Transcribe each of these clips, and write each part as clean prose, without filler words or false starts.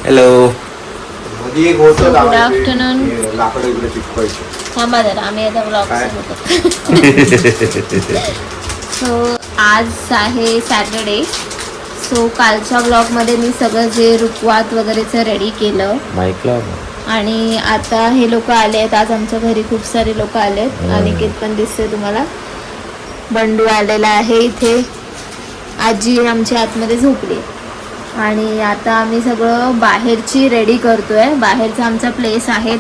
Hello. मध्ये एक होतं गुड आफ्टरनून. लाकडं इकडे चिटकवायचं. थांबा जरा, आम्ही आता ब्लॉग काय? सुरू करतो. सो आज आहे सॅटर्डे. सो कालच्या ब्लॉगमध्ये मी सगळं जे रुखवात वगैरेचं रेडी केलं माईकला आणि आता हे लोक आले आहेत. आज आमच्या घरी खूप सारे लोक आले आहेत. अनिकेत पण दिसते तुम्हाला, बंडू आलेला आहे इथे, आजी आमची आतमध्ये झोपली आणि आता आम्ही सगळं बाहेरची रेडी करतोय. बाहेरचा आमचा प्लेस आहे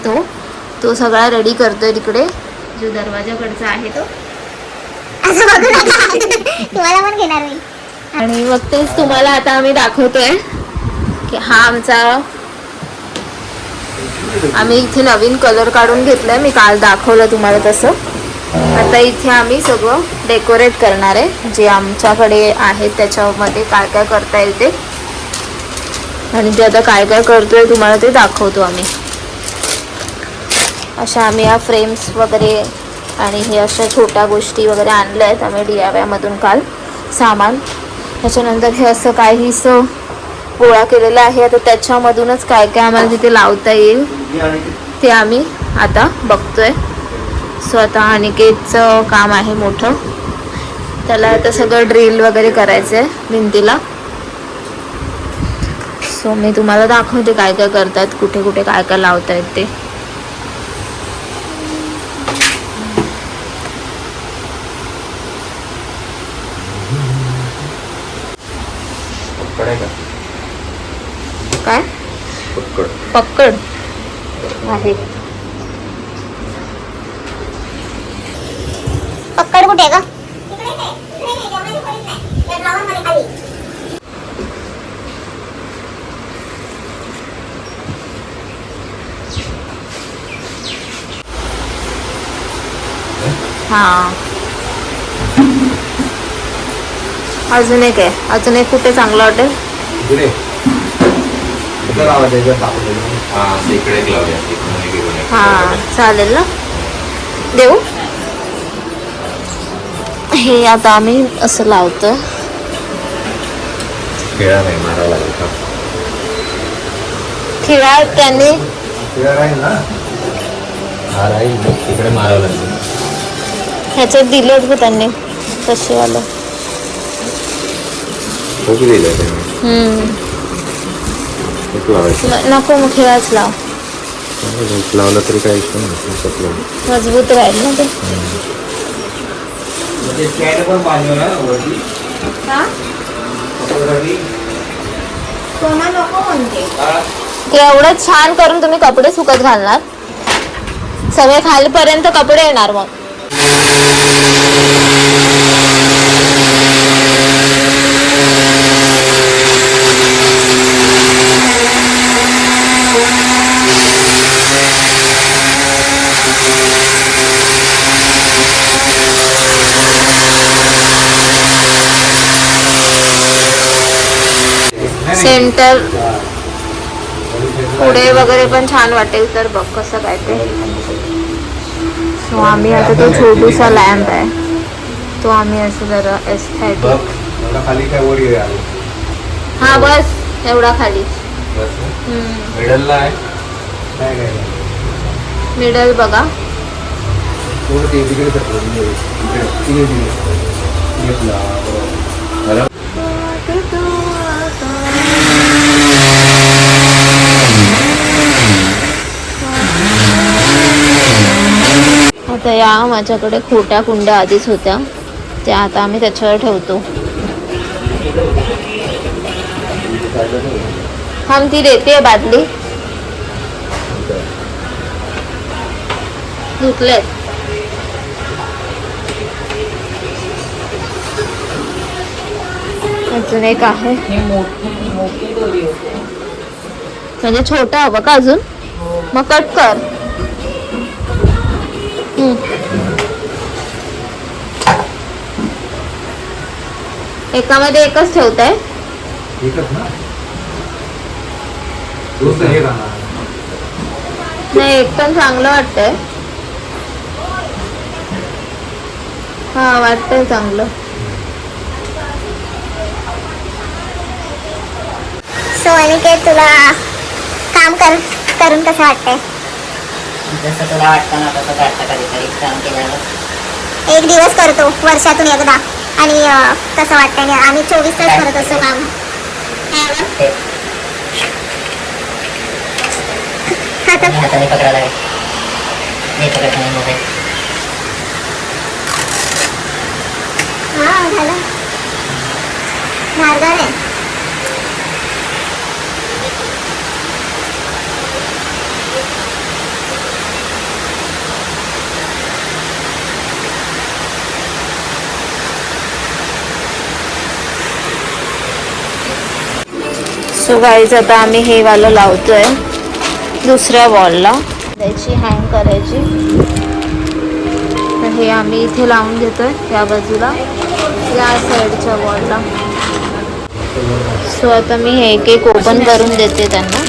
तो सगळा रेडी करतोय. तिकडे जो दरवाजाकडचा आहे तो तुम्हाला पण घेणार मी. आणि मग तेच तुम्हाला आता आम्ही दाखवतोय की हा आमचा, आम्ही इथे नवीन कलर काढून घेतलाय. मी काल दाखवलं तुम्हाला तसं. आता इथे आम्ही सगळं डेकोरेट करणार आहे. जे आमच्याकडे आहे त्याच्यामध्ये काय काय करता येईल ते, आणि ते आता काय काय करतोय तुम्हाला ते दाखवतो आम्ही. अशा आम्ही या फ्रेम्स वगैरे आणि हे अशा छोट्या गोष्टी वगैरे आणल्या आहेत आम्ही DIY मधून काल सामान. त्याच्यानंतर हे असं काहीसं गोळा केलेलं आहे. आता त्याच्यामधूनच काय काय आम्हाला तिथे लावता येईल ते आम्ही आता बघतोय. सो आता अनिकेतचं काम आहे मोठं, त्याला आता सगळं ड्रिल वगैरे करायचं आहे भिंतीला. सो मी तुम्हाला दाखवते काय काय करतात, कुठे कुठे काय काय लावतायत ते. काय पक्कड आहे. पक्कड कुठे का? हा, अजून एक आहे. अजून एक कुठे चांगलं वाटेल? इकडे इकडे लावायचं, इकडे टाकून. इकडे एक लावूया. हा चालेल ना, देऊ. हे आता आम्ही असं लावतो. खेळा नाही मारावं लागेल का? खिळा त्यांनी तिकडे राहील ना. हा राहील, तिकडे मारावं लागेल. ह्याच्यात दिलेत ग त्यांनी तसे वालं. खूप दिलं त्यांनी. एक लावायचं. नको मग खिळाच लाव, लावलं तरी काही इश्यू नाही. मजबूत राहील ना ते. म्हणजे स्टँड पण बांधलं ना वरती. सोना नको म्हणते. ते एवढं छान करून तुम्ही कपडे सुकत घालणार, सगळे खालीपर्यंत कपडे येणार मग. सेंटर पुढे वगैरे पण छान वाटेल तर बघ कसं काय ते. सो आम्ही आता तो छोटूसा लॅम्प आहे तो आम्ही असं जरा एस्थेटिक. खाली काय वर ये. हा बस एवढा खाली. मिडलला आहे. काय काय मिडल बघा. थोडं ते तिकडे टाकलं. आता या माझ्याकडे खोट्या कुंड्या आधीच होत्या, त्या आता आम्ही त्याच्यावर ठेवतो. हम ती देते बादली धुतलेत. अजून एक आहे. म्हणजे छोटा हवं का अजून? मग कट कर. एकामध्ये एकच ठेवताय? एकच ना. दुसरं हे राहणार. नाही एक पण चांगलं वाटतंय. हा वाटतंय चांगलं. सो अनिकेत तुला काम करून कसं वाटतंय? जसं तुला वाटतं ना तसं काढतं कधीतरी काम केल्यावर. एक दिवस करतो वर्षातून एकदा आणि कसं वाटतंय? आम्ही 24 तास करत असतो काम. ते आता हाताने पकडायला लागेल. मी पकडत नाही मोबाईल. हा झालं. धारदार आहे. सो गाईज आता आम्ही हे वालं लावतोय दुसऱ्या वॉलला. त्याची हँग करायची. तर हे आम्ही इथे लावून घेतोय या बाजूला, या साईडच्या वॉलला. सो आता मी हे एक एक ओपन करून देते त्यांना.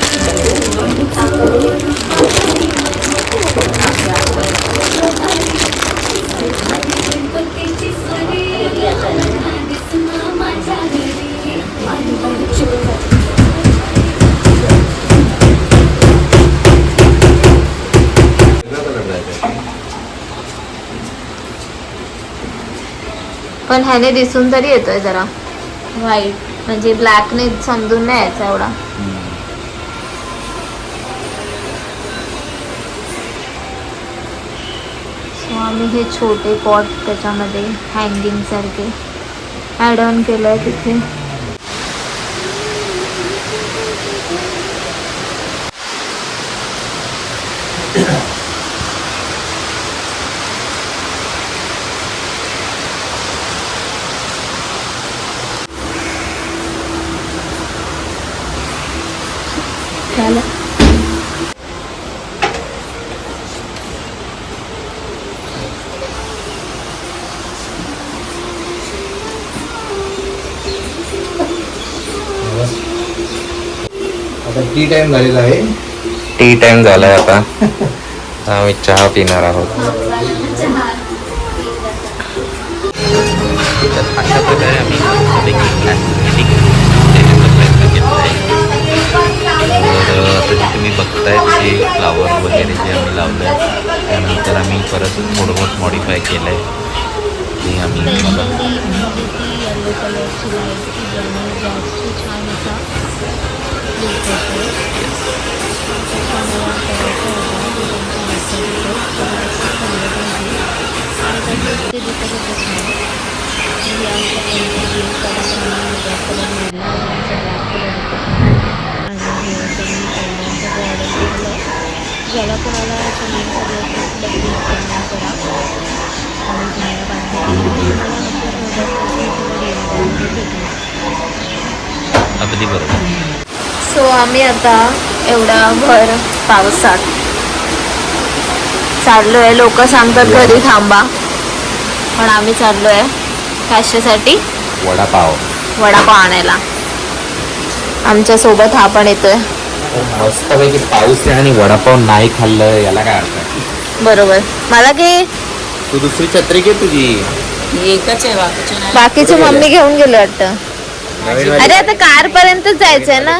पण ह्याने दिसून तरी येतोय जरा व्हाईट, म्हणजे ब्लॅकने समजून नाही यायचा एवढा. सो आम्ही हे छोटे पॉट त्याच्यामध्ये हँगिंग सारखे ॲड ऑन केलं आहे तिथे. झालं. आता टी टाइम झालेला आहे. टी टाइम झालाय आता. आम्ही चहा पिणार आहोत. तर अशा प्रकारे आम्ही तर आता जे तुम्ही बघताय ते फ्लावर वगैरे जे आम्ही लावलं आहे, त्यानंतर आम्ही परत थोडं बहुत मॉडिफाय केलं आहे. ते आम्ही मला येलो कलरची लाईट ज्याने जास्त छान असा लुक होतो. तसा मला करायचा होता की त्यांच्या हातात ते दिसत होतं छान. म्हणजे आमच्या त्यांचा ग्रीन कलर आणि ब्लॅक कलर मिळला आणि आमचा ब्लॅक कलर होता. आणि हे असं मी पहिल्यांचं ऑर्डर केलं. ज्याला कोणाला चमेली हवी असेल तर प्लीज कमेंट करा आणि तुम्हाला बांधून तुम्हाला असेच मजा सगळं भेटेल. अगदी बरोबर. सो आम्ही आता एवढ्या भर पावसात चाललो आहे. लोक सांगतात घरी थांबा, पण आम्ही चाललो आहे कशासाठी? वडापाव आणायला. आमच्या सोबत हा पण येतोय. मस्तपैकी पाऊस आहे आणि वडापाव नाही खाल्लं याला काय अर्थ आहे? बरोबर. मला की तू दुसरी छत्री घे तुझी. एकच आहे बाकीचे नाही. बाकीची मम्मी घेऊन गेले वाटतं. अरे आता कार पर्यंतच जायचंय ना.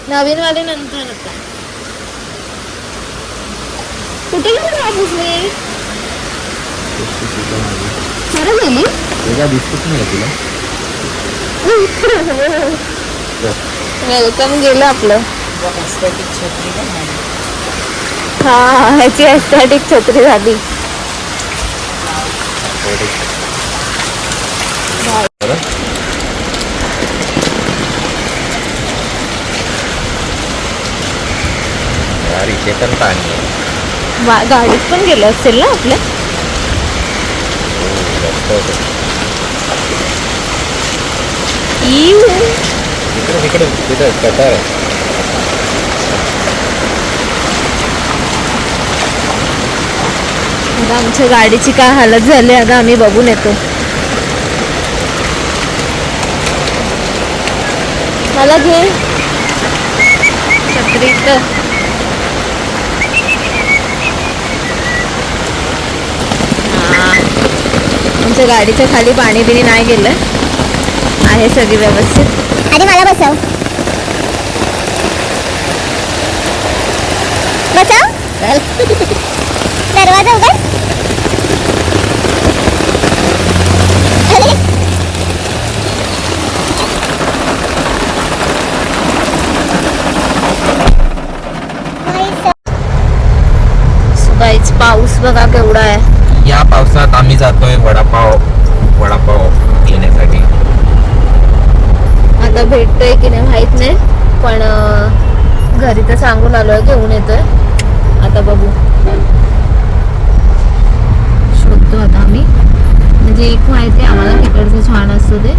नवीन वाले नंतर आता. कुठे गेली वापस मी? खरं गेली? तुझ्या दिसतच नाही तुला. वेलकम गेलं आपलं. एस्थेटिक छत्री पण नाही. हा, ह्याची एस्थेटिक छत्री झाली. यार इथे पण पाणी आहे. गाडीत पण गेलं असेल ना आपल्या. इकडे तिथं कतार आहे. आता आमच्या गाडीची काय हालत झाली, आता आम्ही बघून येतो. मला घे छत्री. तर आमच्या गाडीच्या खाली पाणी बिणी नाही गेलं आहे, सगळी व्यवस्थित. आधी मला बसव. दरवाजा उघड. अरे, सो गाईज पाऊस बघा केवढा आहे. या पावसात आम्ही जातोय वडापाव घेण्यासाठी. आता भेटतोय की नाही माहित नाही, पण घरी तर सांगून आलोय घेऊन येतोय. आता बघू, शोधतो आता आम्ही. म्हणजे एक माहिती आहे आम्हाला तिकडचं छान असतो ते,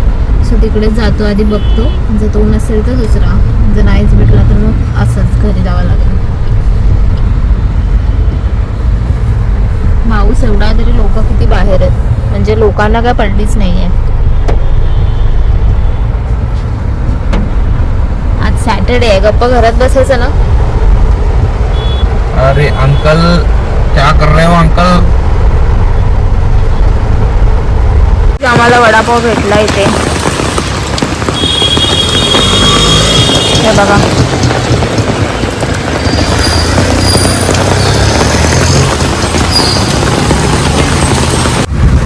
सो तिकडेच जातो आधी बघतो. जर तो नसेल तर दुसरा, जर नाहीच भेटला तर मग असंच घरी जावं लागेल. पाऊस एवढा तरी लोक किती बाहेर आहेत, म्हणजे लोकांना काय पडलीच नाहीये. आज सॅटर्डे आहे, गप्पा घरात बसायचं ना. अरे अंकल क्या कर रहे हो अंकल. आम्हाला वडापाव भेटला इथे, हे बघा.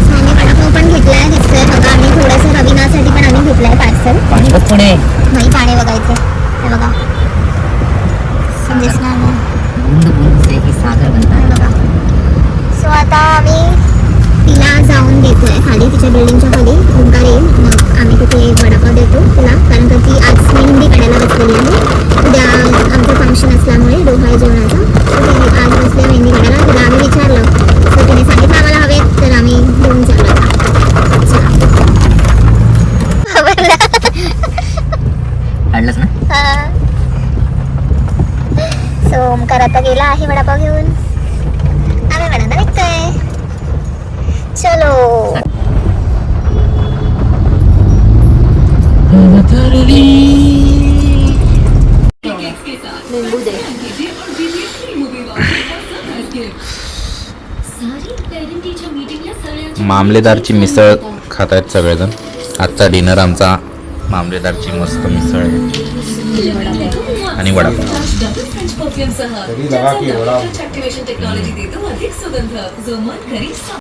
साने वडापाव पण घेतलाय दिसतोय बघा. आम्ही थोडंसं रविनासाठी पण आम्ही घेतलाय पार्सल. पुणे नाही पाणी बघायचे, हे बघा. दिसणार ना. बूंद बूंद से ही सागर बनता है. बघा. सो आता आम्ही तिला जाऊन देतोय खाली, तिच्या बिल्डिंगच्या खाली ओंकार येईल, मग आम्ही तिथे वडापाव देतो तिला. कारण का ती आज मेहंदी काढायला बसलेली आहे. उद्या आमचं फंक्शन असल्यामुळे डोहाळे जेवणाचं, तर ती आज बसल्या मेहंदी काढायला. तिला आम्ही विचारलं तर तिने सांगितलं आम्हाला हवेत, तर आम्ही घेऊन चाललो. काढलंच ना. सो ओंकार आता गेला आहे वडापाव घेऊन. आम्ही वडापाव निघतोय. चलो. लिंबू दे. मामलेदारची मिसळ खात आहेत सगळेजण. आजचा डिनर आमचा मामलेदारची मस्त मिसळ आहे आणि वडापाव. तरी लगा की वडा